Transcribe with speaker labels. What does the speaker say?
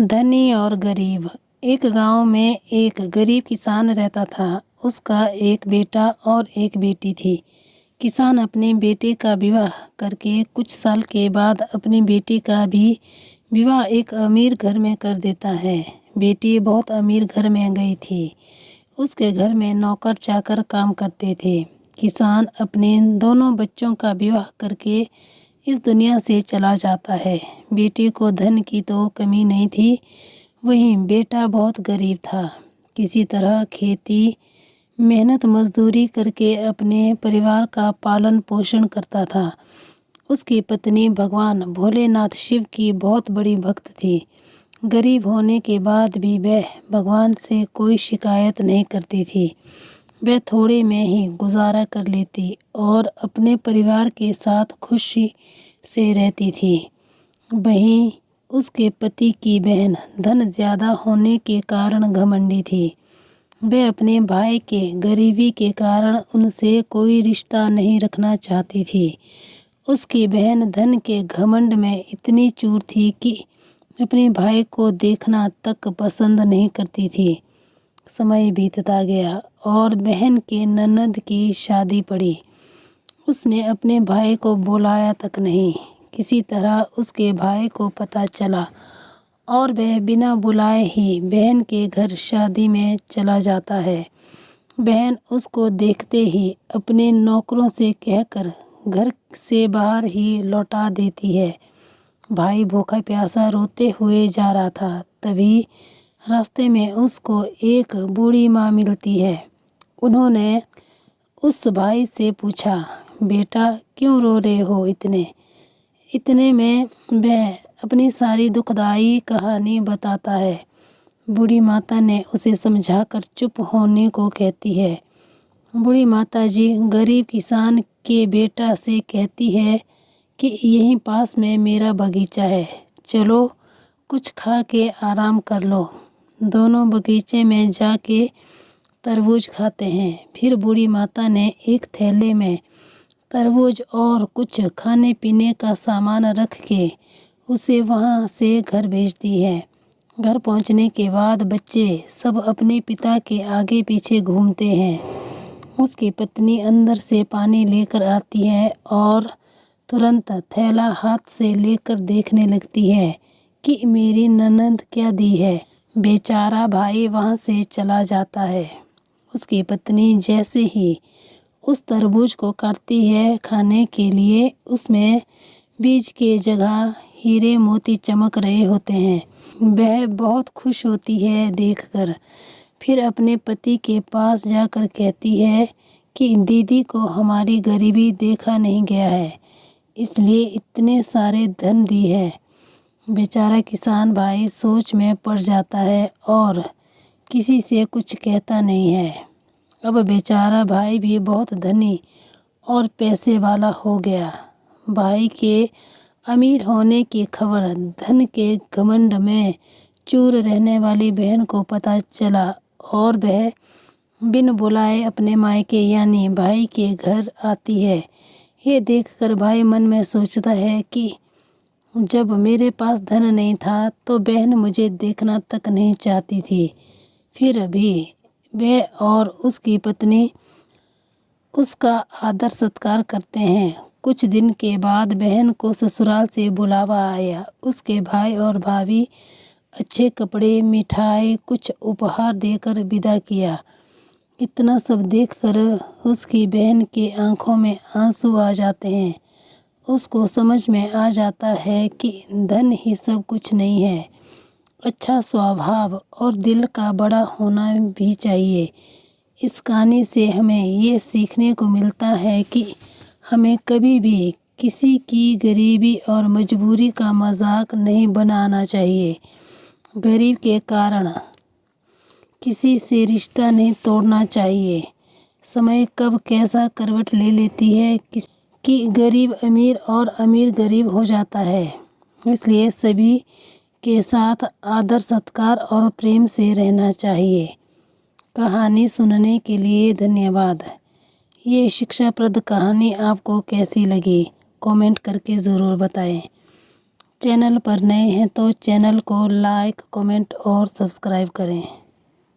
Speaker 1: धनी और गरीब। एक गांव में एक गरीब किसान रहता था। उसका एक बेटा और एक बेटी थी। किसान अपने बेटे का विवाह करके कुछ साल के बाद अपनी बेटी का भी विवाह एक अमीर घर में कर देता है। बेटी बहुत अमीर घर में गई थी। उसके घर में नौकर चाकर काम करते थे। किसान अपने दोनों बच्चों का विवाह करके इस दुनिया से चला जाता है। बेटी को धन की तो कमी नहीं थी, वहीं बेटा बहुत गरीब था। किसी तरह खेती मेहनत मजदूरी करके अपने परिवार का पालन पोषण करता था। उसकी पत्नी भगवान भोलेनाथ शिव की बहुत बड़ी भक्त थी। गरीब होने के बाद भी वह भगवान से कोई शिकायत नहीं करती थी। वह थोड़े में ही गुजारा कर लेती और अपने परिवार के साथ खुशी से रहती थी। वहीं उसके पति की बहन धन ज़्यादा होने के कारण घमंडी थी। वह अपने भाई के गरीबी के कारण उनसे कोई रिश्ता नहीं रखना चाहती थी। उसकी बहन धन के घमंड में इतनी चूर थी कि अपने भाई को देखना तक पसंद नहीं करती थी। समय बीतता गया और बहन के ननद की शादी पड़ी। उसने अपने भाई को बुलाया तक नहीं। किसी तरह उसके भाई को पता चला और वह बिना बुलाए ही बहन के घर शादी में चला जाता है। बहन उसको देखते ही अपने नौकरों से कहकर घर से बाहर ही लौटा देती है। भाई भूखा प्यासा रोते हुए जा रहा था। तभी रास्ते में उसको एक बूढ़ी माँ मिलती है। उन्होंने उस भाई से पूछा, बेटा क्यों रो रहे हो इतने में वह अपनी सारी दुखदाई कहानी बताता है। बूढ़ी माता ने उसे समझाकर चुप होने को कहती है। बूढ़ी माता जी गरीब किसान के बेटा से कहती है कि यहीं पास में मेरा बगीचा है, चलो कुछ खा के आराम कर लो। दोनों बगीचे में जाके तरबूज खाते हैं। फिर बूढ़ी माता ने एक थैले में तरबूज और कुछ खाने पीने का सामान रख के उसे वहाँ से घर भेजती है। घर पहुँचने के बाद बच्चे सब अपने पिता के आगे पीछे घूमते हैं। उसकी पत्नी अंदर से पानी लेकर आती है और तुरंत थैला हाथ से लेकर देखने लगती है कि मेरी ननद क्या दी है। बेचारा भाई वहाँ से चला जाता है। उसकी पत्नी जैसे ही उस तरबूज को काटती है खाने के लिए, उसमें बीज के जगह हीरे मोती चमक रहे होते हैं। वह बहुत खुश होती है देखकर। फिर अपने पति के पास जाकर कहती है कि दीदी को हमारी गरीबी देखा नहीं गया है, इसलिए इतने सारे धन दी है। बेचारा किसान भाई सोच में पड़ जाता है और किसी से कुछ कहता नहीं है। अब बेचारा भाई भी बहुत धनी और पैसे वाला हो गया। भाई के अमीर होने की खबर धन के घमंड में चूर रहने वाली बहन को पता चला और वह बिन बुलाए अपने मायके यानी भाई के घर आती है। ये देखकर भाई मन में सोचता है कि जब मेरे पास धन नहीं था तो बहन मुझे देखना तक नहीं चाहती थी। फिर भी वह और उसकी पत्नी उसका आदर सत्कार करते हैं। कुछ दिन के बाद बहन को ससुराल से बुलावा आया। उसके भाई और भाभी अच्छे कपड़े, मिठाई, कुछ उपहार देकर विदा किया। इतना सब देखकर उसकी बहन के आंखों में आंसू आ जाते हैं। उसको समझ में आ जाता है कि धन ही सब कुछ नहीं है, अच्छा स्वभाव और दिल का बड़ा होना भी चाहिए। इस कहानी से हमें ये सीखने को मिलता है कि हमें कभी भी किसी की गरीबी और मजबूरी का मजाक नहीं बनाना चाहिए। गरीब के कारण किसी से रिश्ता नहीं तोड़ना चाहिए। समय कब कैसा करवट ले लेती है कि गरीब अमीर और अमीर गरीब हो जाता है। इसलिए सभी के साथ आदर सत्कार और प्रेम से रहना चाहिए। कहानी सुनने के लिए धन्यवाद। ये शिक्षाप्रद कहानी आपको कैसी लगी कमेंट करके ज़रूर बताएं। चैनल पर नए हैं तो चैनल को लाइक, कमेंट और सब्सक्राइब करें।